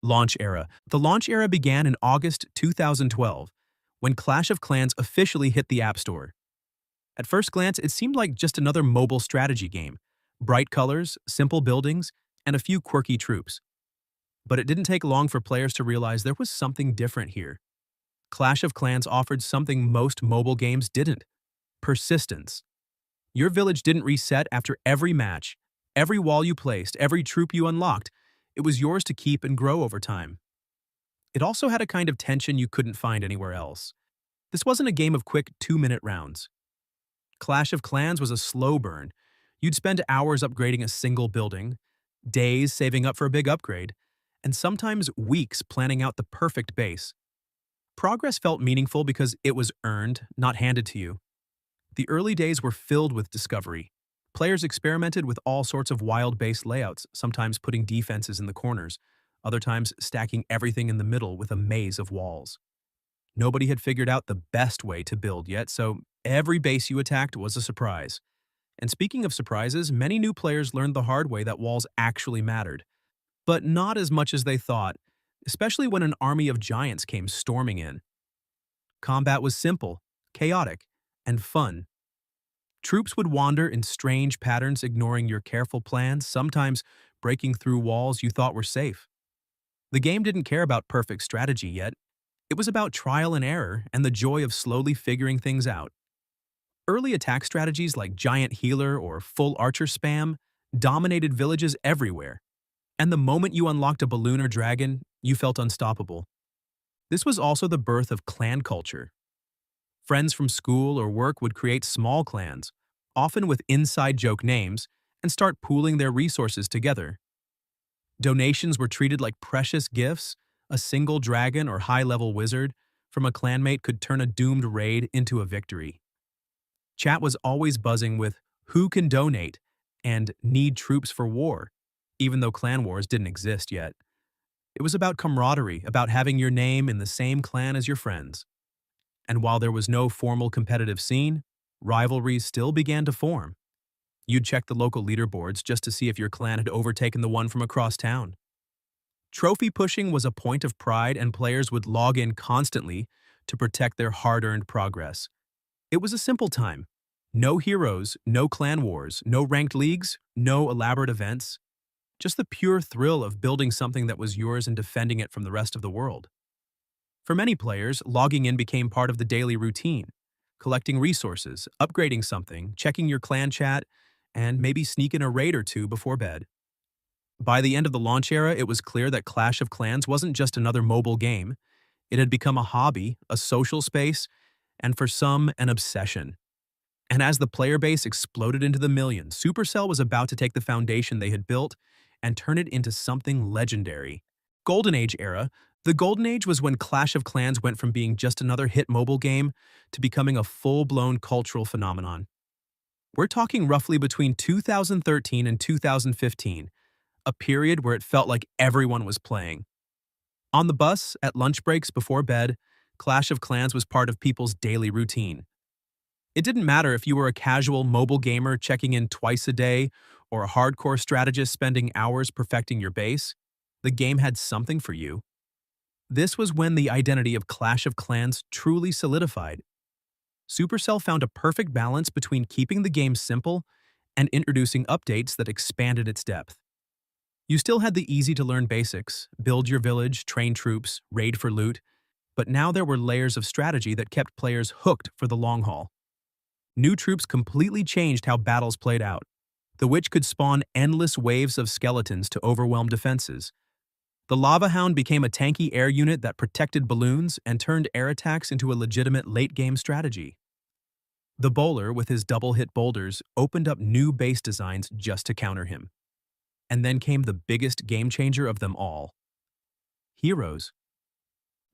Launch Era. The launch era began in August 2012, when Clash of Clans officially hit the App Store. At first glance, it seemed like just another mobile strategy game. Bright colors, simple buildings, and a few quirky troops. But it didn't take long for players to realize there was something different here. Clash of Clans offered something most mobile games didn't: persistence. Your village didn't reset after every match, every wall you placed, every troop you unlocked. It was yours to keep and grow over time. It also had a kind of tension you couldn't find anywhere else. This wasn't a game of quick 2-minute rounds. Clash of Clans was a slow burn. You'd spend hours upgrading a single building, days saving up for a big upgrade, and sometimes weeks planning out the perfect base. Progress felt meaningful because it was earned, not handed to you. The early days were filled with discovery. Players experimented with all sorts of wild base layouts, sometimes putting defenses in the corners, other times stacking everything in the middle with a maze of walls. Nobody had figured out the best way to build yet, so every base you attacked was a surprise. And speaking of surprises, many new players learned the hard way that walls actually mattered. But not as much as they thought, especially when an army of giants came storming in. Combat was simple, chaotic, and fun. Troops would wander in strange patterns, ignoring your careful plans, sometimes breaking through walls you thought were safe. The game didn't care about perfect strategy yet. It was about trial and error and the joy of slowly figuring things out. Early attack strategies like giant healer or full archer spam dominated villages everywhere. And the moment you unlocked a balloon or dragon, you felt unstoppable. This was also the birth of clan culture. Friends from school or work would create small clans, often with inside joke names, and start pooling their resources together. Donations were treated like precious gifts. A single dragon or high-level wizard from a clanmate could turn a doomed raid into a victory. Chat was always buzzing with "who can donate" and "need troops for war," even though clan wars didn't exist yet. It was about camaraderie, about having your name in the same clan as your friends. And while there was no formal competitive scene, rivalries still began to form. You'd check the local leaderboards just to see if your clan had overtaken the one from across town. Trophy pushing was a point of pride, and players would log in constantly to protect their hard-earned progress. It was a simple time. No heroes, no clan wars, no ranked leagues, no elaborate events. Just the pure thrill of building something that was yours and defending it from the rest of the world. For many players, logging in became part of the daily routine. Collecting resources, upgrading something, checking your clan chat, and maybe sneaking a raid or two before bed. By the end of the launch era, it was clear that Clash of Clans wasn't just another mobile game. It had become a hobby, a social space, and for some, an obsession. And as the player base exploded into the millions, Supercell was about to take the foundation they had built and turn it into something legendary. Golden Age era. The Golden Age was when Clash of Clans went from being just another hit mobile game to becoming a full-blown cultural phenomenon. We're talking roughly between 2013 and 2015, a period where it felt like everyone was playing. On the bus, at lunch breaks, before bed, Clash of Clans was part of people's daily routine. It didn't matter if you were a casual mobile gamer checking in twice a day or a hardcore strategist spending hours perfecting your base. The game had something for you. This was when the identity of Clash of Clans truly solidified. Supercell found a perfect balance between keeping the game simple and introducing updates that expanded its depth. You still had the easy-to-learn basics: build your village, train troops, raid for loot, but now there were layers of strategy that kept players hooked for the long haul. New troops completely changed how battles played out. The Witch could spawn endless waves of skeletons to overwhelm defenses. The Lava Hound became a tanky air unit that protected balloons and turned air attacks into a legitimate late-game strategy. The Bowler, with his double-hit boulders, opened up new base designs just to counter him. And then came the biggest game-changer of them all: heroes.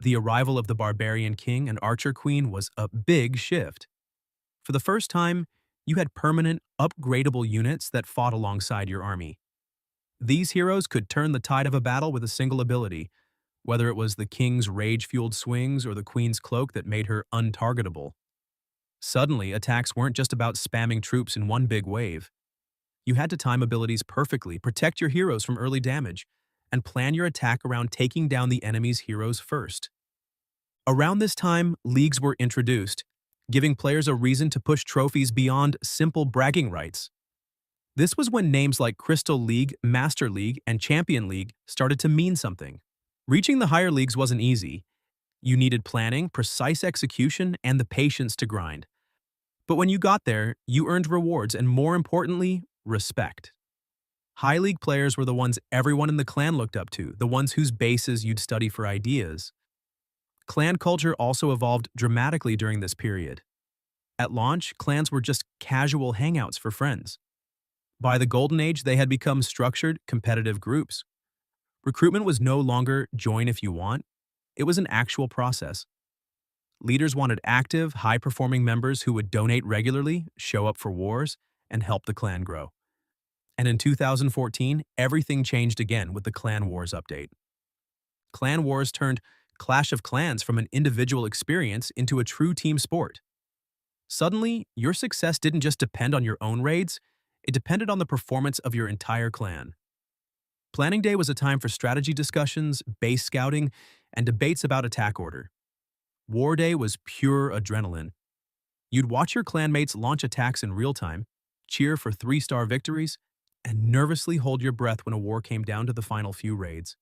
The arrival of the Barbarian King and Archer Queen was a big shift. For the first time, you had permanent, upgradable units that fought alongside your army. These heroes could turn the tide of a battle with a single ability, whether it was the King's rage-fueled swings or the Queen's cloak that made her untargetable. Suddenly, attacks weren't just about spamming troops in one big wave. You had to time abilities perfectly, protect your heroes from early damage, and plan your attack around taking down the enemy's heroes first. Around this time, leagues were introduced, giving players a reason to push trophies beyond simple bragging rights. This was when names like Crystal League, Master League, and Champion League started to mean something. Reaching the higher leagues wasn't easy. You needed planning, precise execution, and the patience to grind. But when you got there, you earned rewards and, more importantly, respect. High league players were the ones everyone in the clan looked up to, the ones whose bases you'd study for ideas. Clan culture also evolved dramatically during this period. At launch, clans were just casual hangouts for friends. By the Golden Age, they had become structured, competitive groups. Recruitment was no longer join if you want. It was an actual process. Leaders wanted active, high-performing members who would donate regularly, show up for wars, and help the clan grow. And in 2014, everything changed again with the Clan Wars update. Clan Wars turned Clash of Clans from an individual experience into a true team sport. Suddenly, your success didn't just depend on your own raids, it depended on the performance of your entire clan. Planning Day was a time for strategy discussions, base scouting, and debates about attack order. War Day was pure adrenaline. You'd watch your clanmates launch attacks in real time, cheer for 3-star victories, and nervously hold your breath when a war came down to the final few raids.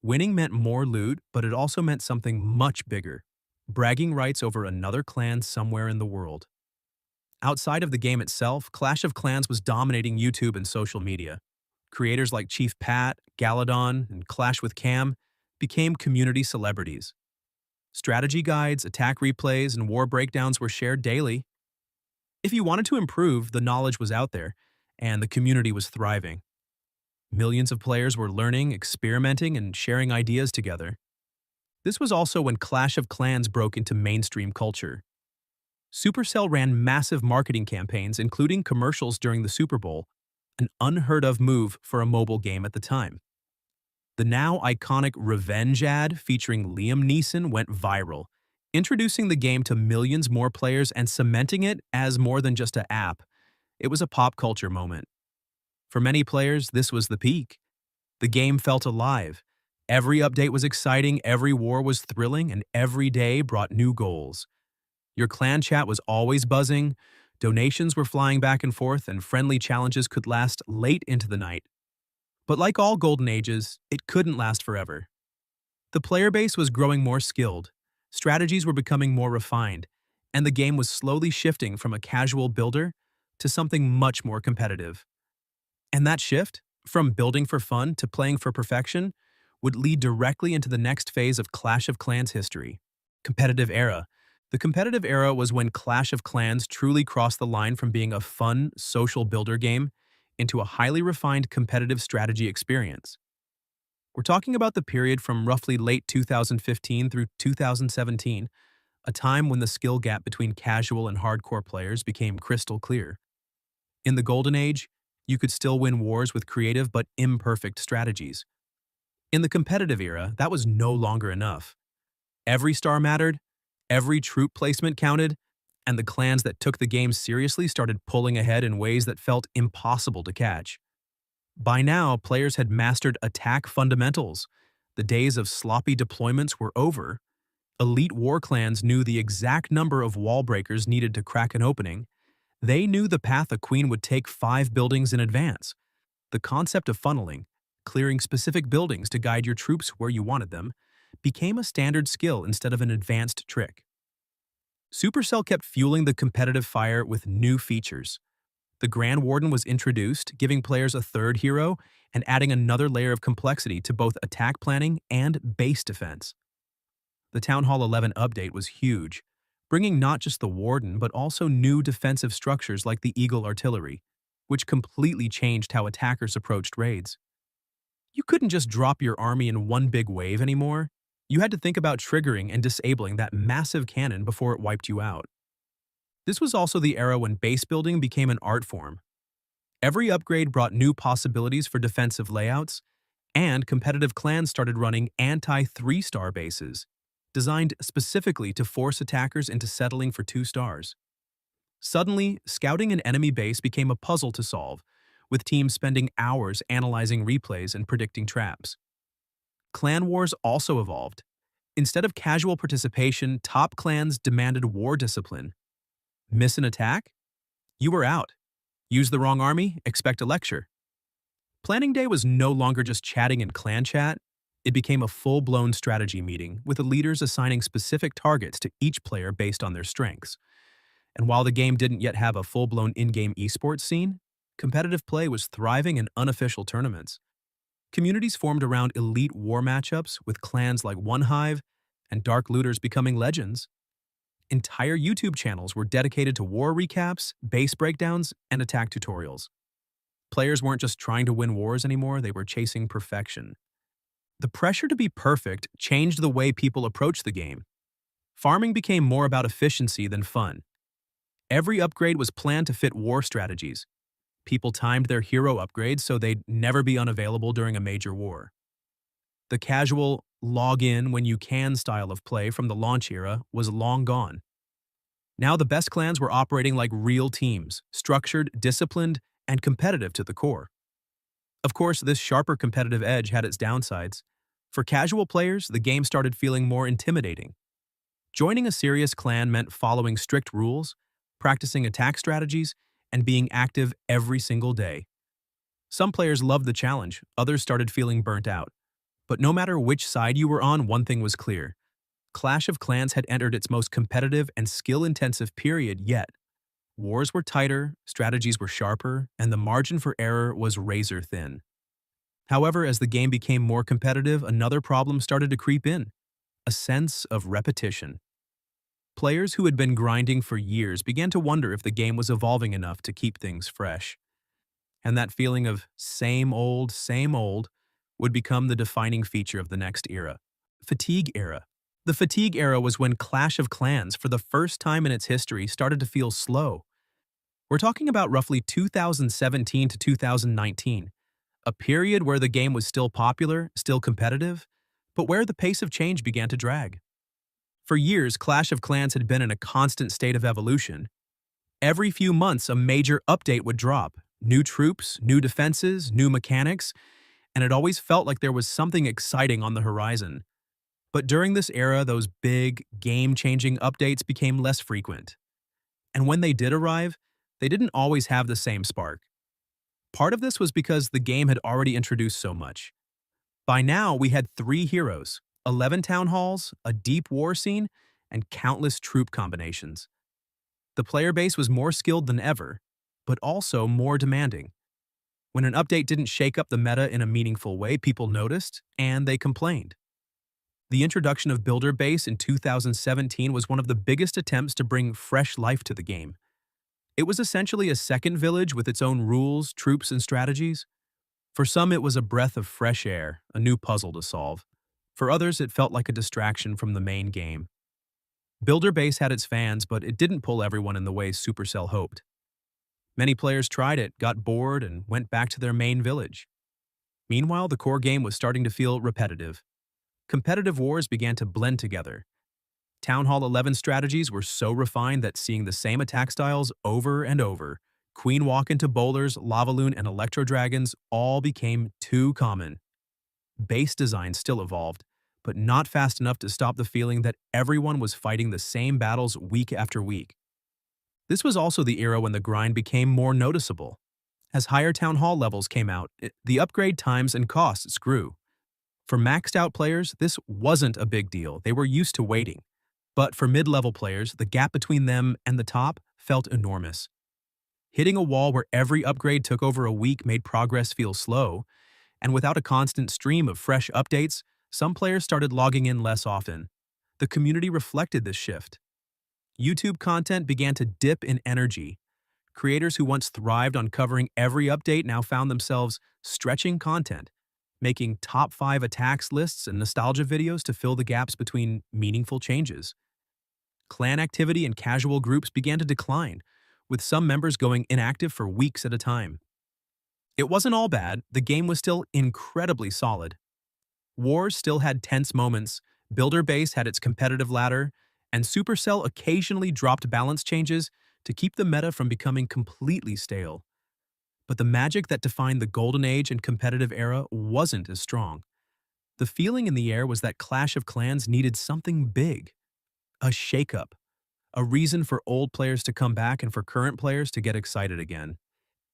Winning meant more loot, but it also meant something much bigger: bragging rights over another clan somewhere in the world. Outside of the game itself, Clash of Clans was dominating YouTube and social media. Creators like Chief Pat, Galadon, and Clash with Cam became community celebrities. Strategy guides, attack replays, and war breakdowns were shared daily. If you wanted to improve, the knowledge was out there, and the community was thriving. Millions of players were learning, experimenting, and sharing ideas together. This was also when Clash of Clans broke into mainstream culture. Supercell ran massive marketing campaigns, including commercials during the Super Bowl, an unheard-of move for a mobile game at the time. The now iconic Revenge ad featuring Liam Neeson went viral, introducing the game to millions more players and cementing it as more than just an app. It was a pop culture moment. For many players, this was the peak. The game felt alive. Every update was exciting, every war was thrilling, and every day brought new goals. Your clan chat was always buzzing, donations were flying back and forth, and friendly challenges could last late into the night. But like all golden ages, it couldn't last forever. The player base was growing more skilled, strategies were becoming more refined, and the game was slowly shifting from a casual builder to something much more competitive. And that shift, from building for fun to playing for perfection, would lead directly into the next phase of Clash of Clans history: Competitive Era. The Competitive Era was when Clash of Clans truly crossed the line from being a fun, social builder game into a highly refined competitive strategy experience. We're talking about the period from roughly late 2015 through 2017, a time when the skill gap between casual and hardcore players became crystal clear. In the Golden Age, you could still win wars with creative but imperfect strategies. In the Competitive Era, that was no longer enough. Every star mattered, every troop placement counted, and the clans that took the game seriously started pulling ahead in ways that felt impossible to catch. By now, players had mastered attack fundamentals. The days of sloppy deployments were over. Elite war clans knew the exact number of wall breakers needed to crack an opening. They knew the path a queen would take 5 buildings in advance. The concept of funneling, clearing specific buildings to guide your troops where you wanted them, became a standard skill instead of an advanced trick. Supercell kept fueling the competitive fire with new features. The Grand Warden was introduced, giving players a third hero and adding another layer of complexity to both attack planning and base defense. The Town Hall 11 update was huge, bringing not just the Warden but also new defensive structures like the Eagle Artillery, which completely changed how attackers approached raids. You couldn't just drop your army in one big wave anymore. You had to think about triggering and disabling that massive cannon before it wiped you out. This was also the era when base building became an art form. Every upgrade brought new possibilities for defensive layouts, and competitive clans started running anti-3-star bases, designed specifically to force attackers into settling for 2 stars. Suddenly, scouting an enemy base became a puzzle to solve, with teams spending hours analyzing replays and predicting traps. Clan wars also evolved. Instead of casual participation, top clans demanded war discipline. Miss an attack? You were out. Use the wrong army? Expect a lecture. Planning day was no longer just chatting in clan chat. It became a full-blown strategy meeting, with the leaders assigning specific targets to each player based on their strengths. And while the game didn't yet have a full-blown in-game esports scene, competitive play was thriving in unofficial tournaments. Communities formed around elite war matchups, with clans like One Hive and Dark Looters becoming legends. Entire YouTube channels were dedicated to war recaps, base breakdowns, and attack tutorials. Players weren't just trying to win wars anymore, they were chasing perfection. The pressure to be perfect changed the way people approached the game. Farming became more about efficiency than fun. Every upgrade was planned to fit war strategies. People timed their hero upgrades so they'd never be unavailable during a major war. The casual, log in when you can style of play from the launch era was long gone. Now the best clans were operating like real teams, structured, disciplined, and competitive to the core. Of course, this sharper competitive edge had its downsides. For casual players, the game started feeling more intimidating. Joining a serious clan meant following strict rules, practicing attack strategies, and being active every single day. Some players loved the challenge, others started feeling burnt out. But no matter which side you were on, one thing was clear. Clash of Clans had entered its most competitive and skill-intensive period yet. Wars were tighter, strategies were sharper, and the margin for error was razor-thin. However, as the game became more competitive, another problem started to creep in: a sense of repetition. Players who had been grinding for years began to wonder if the game was evolving enough to keep things fresh. And that feeling of same old, would become the defining feature of the next era. Fatigue Era. The Fatigue Era was when Clash of Clans, for the first time in its history, started to feel slow. We're talking about roughly 2017 to 2019, a period where the game was still popular, still competitive, but where the pace of change began to drag. For years, Clash of Clans had been in a constant state of evolution. Every few months, a major update would drop: new troops, new defenses, new mechanics, and it always felt like there was something exciting on the horizon. But during this era, those big, game-changing updates became less frequent. And when they did arrive, they didn't always have the same spark. Part of this was because the game had already introduced so much. By now, we had 3 heroes, 11 town halls, a deep war scene, and countless troop combinations. The player base was more skilled than ever, but also more demanding. When an update didn't shake up the meta in a meaningful way, people noticed, and they complained. The introduction of Builder Base in 2017 was one of the biggest attempts to bring fresh life to the game. It was essentially a second village with its own rules, troops, and strategies. For some, it was a breath of fresh air, a new puzzle to solve. For others, it felt like a distraction from the main game. Builder Base had its fans, but it didn't pull everyone in the way Supercell hoped. Many players tried it, got bored, and went back to their main village. Meanwhile, the core game was starting to feel repetitive. Competitive wars began to blend together. Town Hall 11 strategies were so refined that seeing the same attack styles over and over, Queen Walk into Bowlers, Lavaloon, and Electro Dragons, all became too common. Base design still evolved, but not fast enough to stop the feeling that everyone was fighting the same battles week after week. This was also the era when the grind became more noticeable. As higher Town Hall levels came out, the upgrade times and costs grew. For maxed out players, this wasn't a big deal. They were used to waiting. But for mid-level players, the gap between them and the top felt enormous. Hitting a wall where every upgrade took over a week made progress feel slow, and without a constant stream of fresh updates, some players started logging in less often. The community reflected this shift. YouTube content began to dip in energy. Creators who once thrived on covering every update now found themselves stretching content, making top 5 attacks lists and nostalgia videos to fill the gaps between meaningful changes. Clan activity and casual groups began to decline, with some members going inactive for weeks at a time. It wasn't all bad. The game was still incredibly solid. Wars still had tense moments, Builder Base had its competitive ladder, and Supercell occasionally dropped balance changes to keep the meta from becoming completely stale. But the magic that defined the golden age and competitive era wasn't as strong. The feeling in the air was that Clash of Clans needed something big, a shakeup, a reason for old players to come back and for current players to get excited again.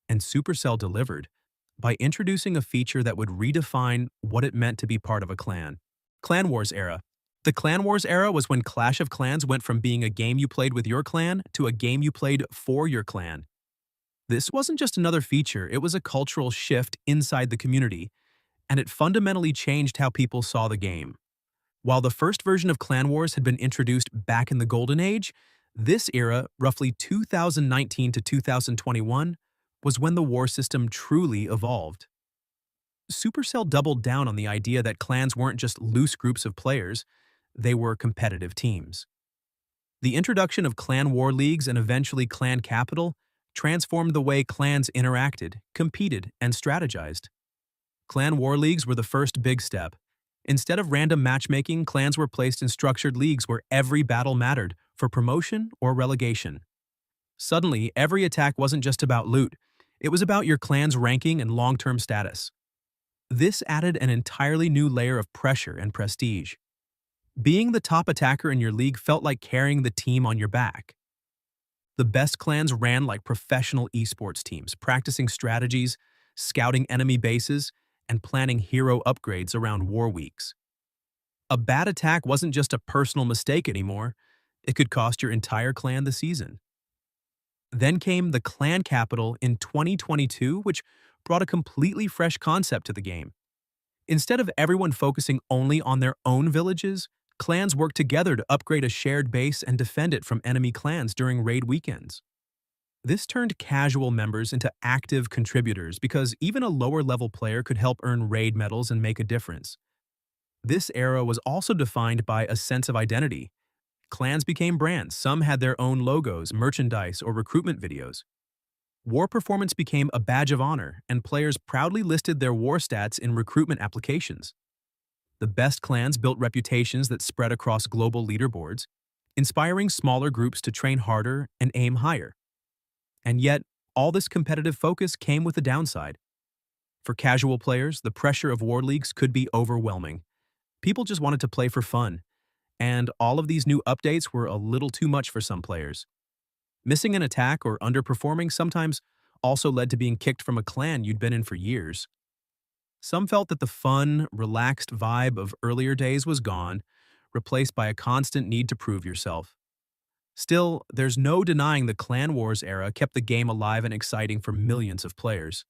And Supercell delivered by introducing a feature that would redefine what it meant to be part of a clan. Clan Wars Era. The Clan Wars era was when Clash of Clans went from being a game you played with your clan to a game you played for your clan. This wasn't just another feature, it was a cultural shift inside the community, and it fundamentally changed how people saw the game. While the first version of Clan Wars had been introduced back in the Golden Age, this era, roughly 2019 to 2021, was when the war system truly evolved. Supercell doubled down on the idea that clans weren't just loose groups of players, they were competitive teams. The introduction of clan war leagues and eventually clan capital transformed the way clans interacted, competed, and strategized. Clan war leagues were the first big step. Instead of random matchmaking, clans were placed in structured leagues where every battle mattered for promotion or relegation. Suddenly, every attack wasn't just about loot, it was about your clan's ranking and long-term status. This added an entirely new layer of pressure and prestige. Being the top attacker in your league felt like carrying the team on your back. The best clans ran like professional esports teams, practicing strategies, scouting enemy bases, and planning hero upgrades around war weeks. A bad attack wasn't just a personal mistake anymore, it could cost your entire clan the season. Then came the Clan Capital in 2022, which brought a completely fresh concept to the game. Instead of everyone focusing only on their own villages, clans worked together to upgrade a shared base and defend it from enemy clans during raid weekends. This turned casual members into active contributors because even a lower-level player could help earn raid medals and make a difference. This era was also defined by a sense of identity. Clans became brands, some had their own logos, merchandise, or recruitment videos. War performance became a badge of honor, and players proudly listed their war stats in recruitment applications. The best clans built reputations that spread across global leaderboards, inspiring smaller groups to train harder and aim higher. And yet, all this competitive focus came with a downside. For casual players, the pressure of war leagues could be overwhelming. People just wanted to play for fun, and all of these new updates were a little too much for some players. Missing an attack or underperforming sometimes also led to being kicked from a clan you'd been in for years. Some felt that the fun, relaxed vibe of earlier days was gone, replaced by a constant need to prove yourself. Still, there's no denying the Clan Wars era kept the game alive and exciting for millions of players.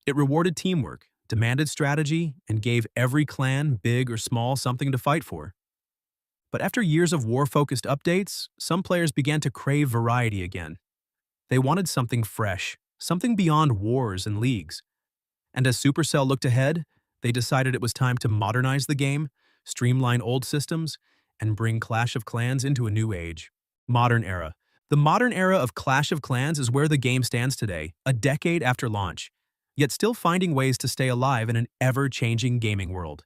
It rewarded teamwork, demanded strategy, and gave every clan, big or small, something to fight for. But after years of war-focused updates, some players began to crave variety again. They wanted something fresh, something beyond wars and leagues. And as Supercell looked ahead, they decided it was time to modernize the game, streamline old systems, and bring Clash of Clans into a new age. Modern era. The modern era of Clash of Clans is where the game stands today, a decade after launch, yet still finding ways to stay alive in an ever-changing gaming world.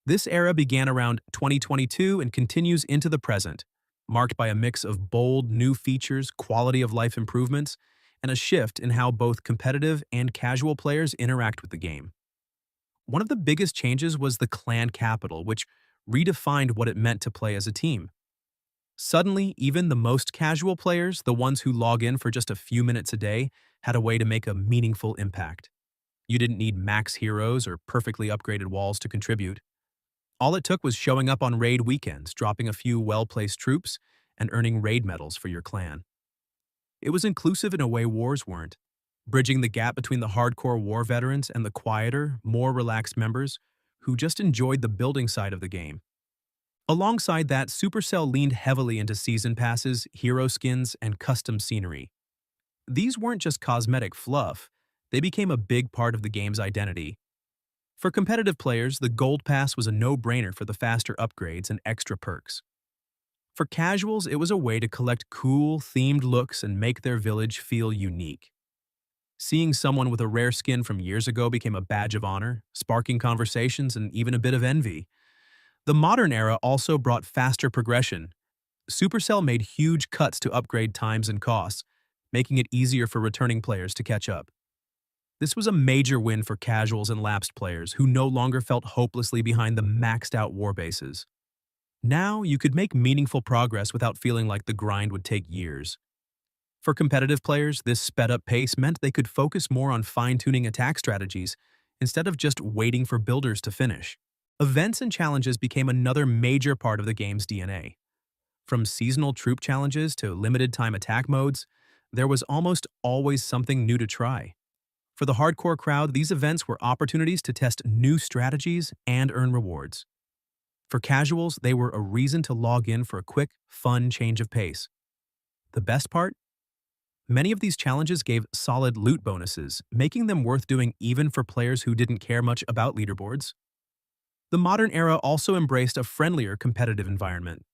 This era began around 2022 and continues into the present, marked by a mix of bold new features, quality of life improvements, and a shift in how both competitive and casual players interact with the game. One of the biggest changes was the clan capital, which redefined what it meant to play as a team. Suddenly, even the most casual players, the ones who log in for just a few minutes a day, had a way to make a meaningful impact. You didn't need max heroes or perfectly upgraded walls to contribute. All it took was showing up on raid weekends, dropping a few well-placed troops, and earning raid medals for your clan. It was inclusive in a way wars weren't, bridging the gap between the hardcore war veterans and the quieter, more relaxed members who just enjoyed the building side of the game. Alongside that, Supercell leaned heavily into season passes, hero skins, and custom scenery. These weren't just cosmetic fluff, they became a big part of the game's identity. For competitive players, the Gold Pass was a no-brainer for the faster upgrades and extra perks. For casuals, it was a way to collect cool, themed looks and make their village feel unique. Seeing someone with a rare skin from years ago became a badge of honor, sparking conversations and even a bit of envy. The modern era also brought faster progression. Supercell made huge cuts to upgrade times and costs, making it easier for returning players to catch up. This was a major win for casuals and lapsed players who no longer felt hopelessly behind the maxed-out warbases. Now, you could make meaningful progress without feeling like the grind would take years. For competitive players, this sped-up pace meant they could focus more on fine-tuning attack strategies instead of just waiting for builders to finish. Events and challenges became another major part of the game's DNA. From seasonal troop challenges to limited-time attack modes, there was almost always something new to try. For the hardcore crowd, these events were opportunities to test new strategies and earn rewards. For casuals, they were a reason to log in for a quick, fun change of pace. The best part? Many of these challenges gave solid loot bonuses, making them worth doing even for players who didn't care much about leaderboards. The modern era also embraced a friendlier competitive environment.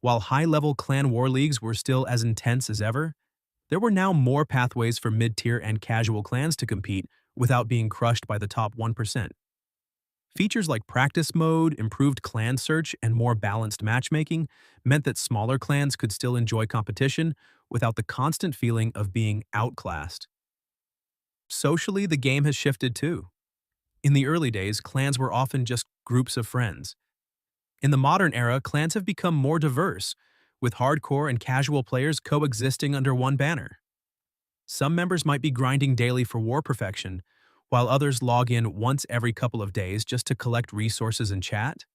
While high-level clan war leagues were still as intense as ever, there were now more pathways for mid-tier and casual clans to compete without being crushed by the top 1%. Features like practice mode, improved clan search, and more balanced matchmaking meant that smaller clans could still enjoy competition without the constant feeling of being outclassed. Socially, the game has shifted too. In the early days, clans were often just groups of friends. In the modern era, clans have become more diverse, with hardcore and casual players coexisting under one banner. Some members might be grinding daily for war perfection, while others log in once every couple of days just to collect resources and chat.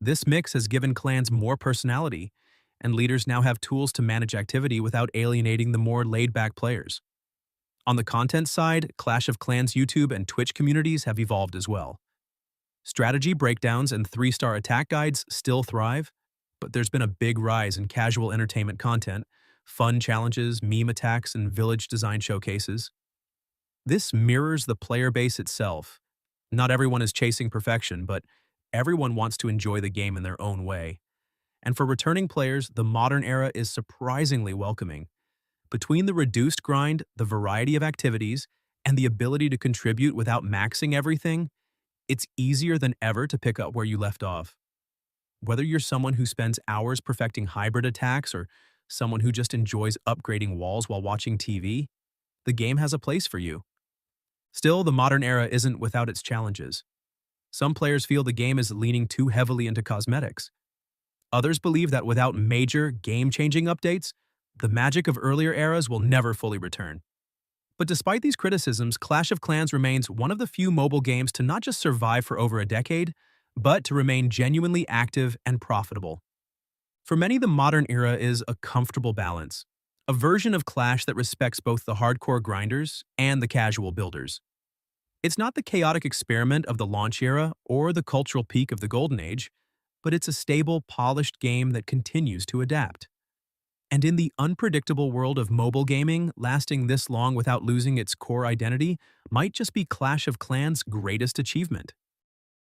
This mix has given clans more personality, and leaders now have tools to manage activity without alienating the more laid-back players. On the content side, Clash of Clans YouTube and Twitch communities have evolved as well. Strategy breakdowns and 3-star attack guides still thrive, but there's been a big rise in casual entertainment content, fun challenges, meme attacks, and village design showcases. This mirrors the player base itself. Not everyone is chasing perfection, but everyone wants to enjoy the game in their own way. And for returning players, the modern era is surprisingly welcoming. Between the reduced grind, the variety of activities, and the ability to contribute without maxing everything, it's easier than ever to pick up where you left off. Whether you're someone who spends hours perfecting hybrid attacks or someone who just enjoys upgrading walls while watching TV, the game has a place for you. Still, the modern era isn't without its challenges. Some players feel the game is leaning too heavily into cosmetics. Others believe that without major, game-changing updates, the magic of earlier eras will never fully return. But despite these criticisms, Clash of Clans remains one of the few mobile games to not just survive for over a decade, but to remain genuinely active and profitable. For many, the modern era is a comfortable balance, a version of Clash that respects both the hardcore grinders and the casual builders. It's not the chaotic experiment of the launch era or the cultural peak of the Golden Age, but it's a stable, polished game that continues to adapt. And in the unpredictable world of mobile gaming, lasting this long without losing its core identity might just be Clash of Clans' greatest achievement.